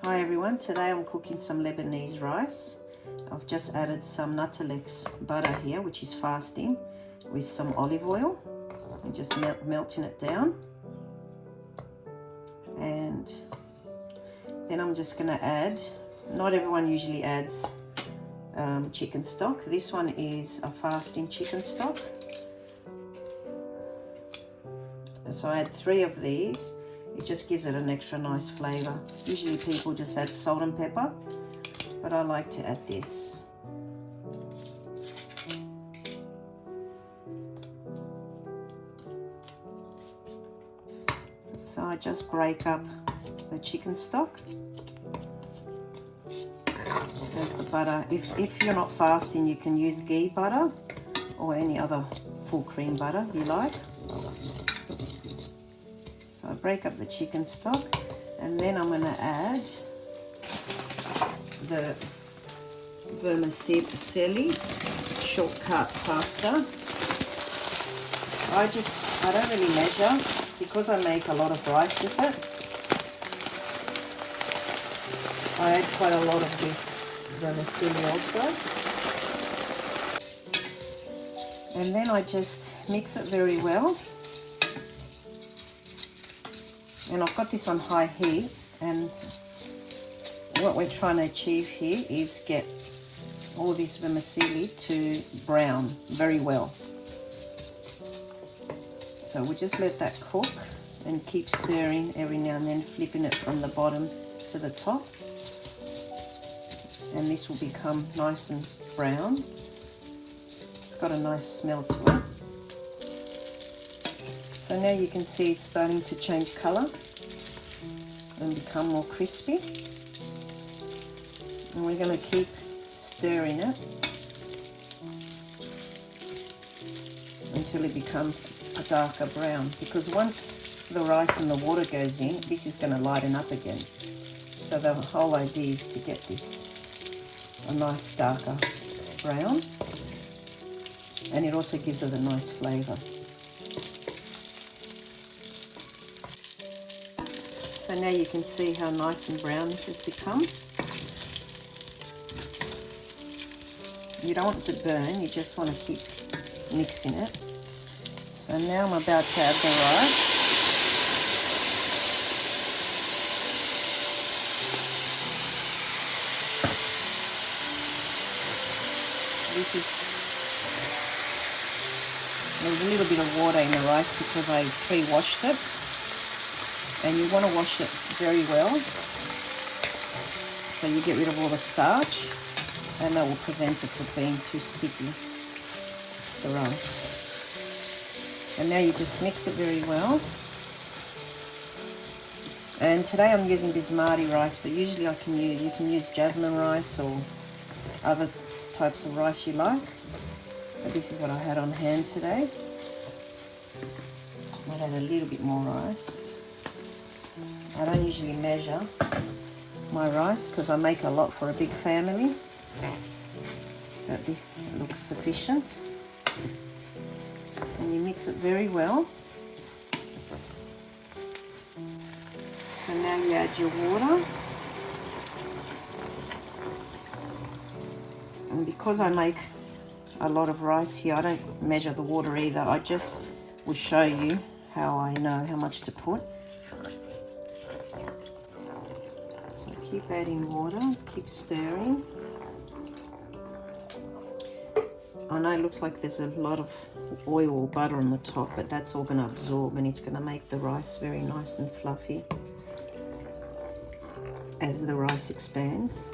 Hi everyone, today I'm cooking some Lebanese rice. I've just added some Nuttelex butter here, which is fasting, with some olive oil. I'm just melting it down. And then I'm just going to add, not everyone usually adds chicken stock. This one is a fasting chicken stock. So I add 3 of these. It just gives it an extra nice flavour. Usually people just add salt and pepper, but I like to add this. So I just break up the chicken stock. There's the butter. If you're not fasting, you can use ghee butter or any other full cream butter you like. So I break up the chicken stock, and then I'm going to add the vermicelli shortcut pasta. I don't really measure because I make a lot of rice with it. I add quite a lot of this vermicelli also. And then I just mix it very well. And I've got this on high heat, and what we're trying to achieve here is get all this vermicelli to brown very well. So we just let that cook and keep stirring every now and then, flipping it from the bottom to the top. And this will become nice and brown. It's got a nice smell to it. So now you can see it's starting to change colour and become more crispy. And we're going to keep stirring it until it becomes a darker brown, because once the rice and the water goes in, this is going to lighten up again. So the whole idea is to get this a nice darker brown, and it also gives it a nice flavour. So now you can see how nice and brown this has become. You don't want it to burn, you just want to keep mixing it. So now I'm about to add the rice. There's a little bit of water in the rice because I pre-washed it. And you want to wash it very well, so you get rid of all the starch, and that will prevent it from being too sticky, the rice. And now you just mix it very well. And today I'm using basmati rice, but usually you can use jasmine rice or other types of rice you like. But this is what I had on hand today. I might add a little bit more rice. I don't usually measure my rice because I make a lot for a big family, but this looks sufficient. And you mix it very well. So now you add your water. And because I make a lot of rice here, I don't measure the water either. I just will show you how I know how much to put. Keep adding water, keep stirring. I know it looks like there's a lot of oil or butter on the top, but that's all going to absorb, and it's going to make the rice very nice and fluffy as the rice expands.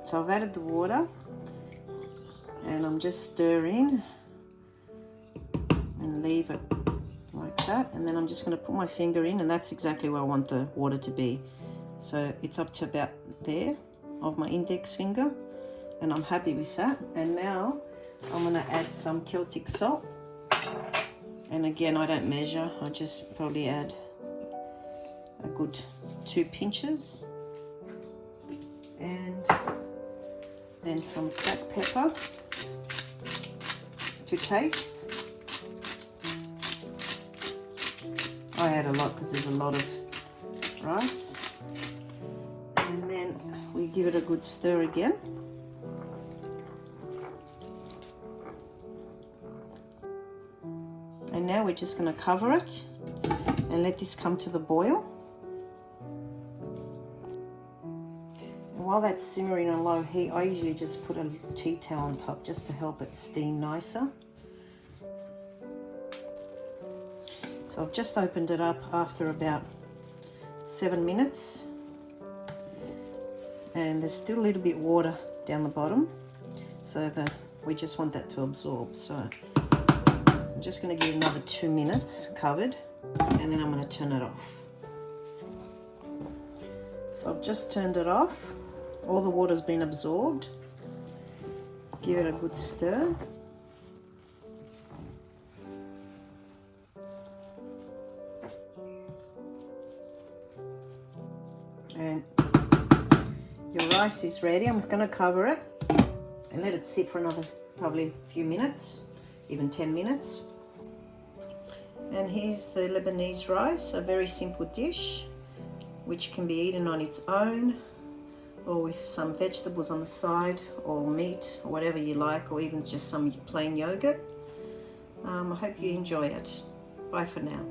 So I've added the water, and I'm just stirring and leave it like that, and then I'm just going to put my finger in, and that's exactly where I want the water to be. So it's up to about there of my index finger, and I'm happy with that. And now I'm going to add some Celtic salt, and again I don't measure, I just probably add a good 2 pinches, and then some black pepper to taste. I add a lot because there's a lot of rice. And then we give it a good stir again. And now we're just going to cover it and let this come to the boil. And while that's simmering on low heat, I usually just put a tea towel on top just to help it steam nicer. So I've just opened it up after about 7 minutes, and there's still a little bit of water down the bottom, so we just want that to absorb. So I'm just going to give it another 2 minutes covered, and then I'm going to turn it off. So I've just turned it off. All the water's been absorbed. Give it a good stir. And your rice is ready. I'm going to cover it and let it sit for another probably a few minutes, even 10 minutes. And here's the Lebanese rice, a very simple dish which can be eaten on its own or with some vegetables on the side, or meat, or whatever you like, or even just some plain yogurt. I hope you enjoy it. Bye for now.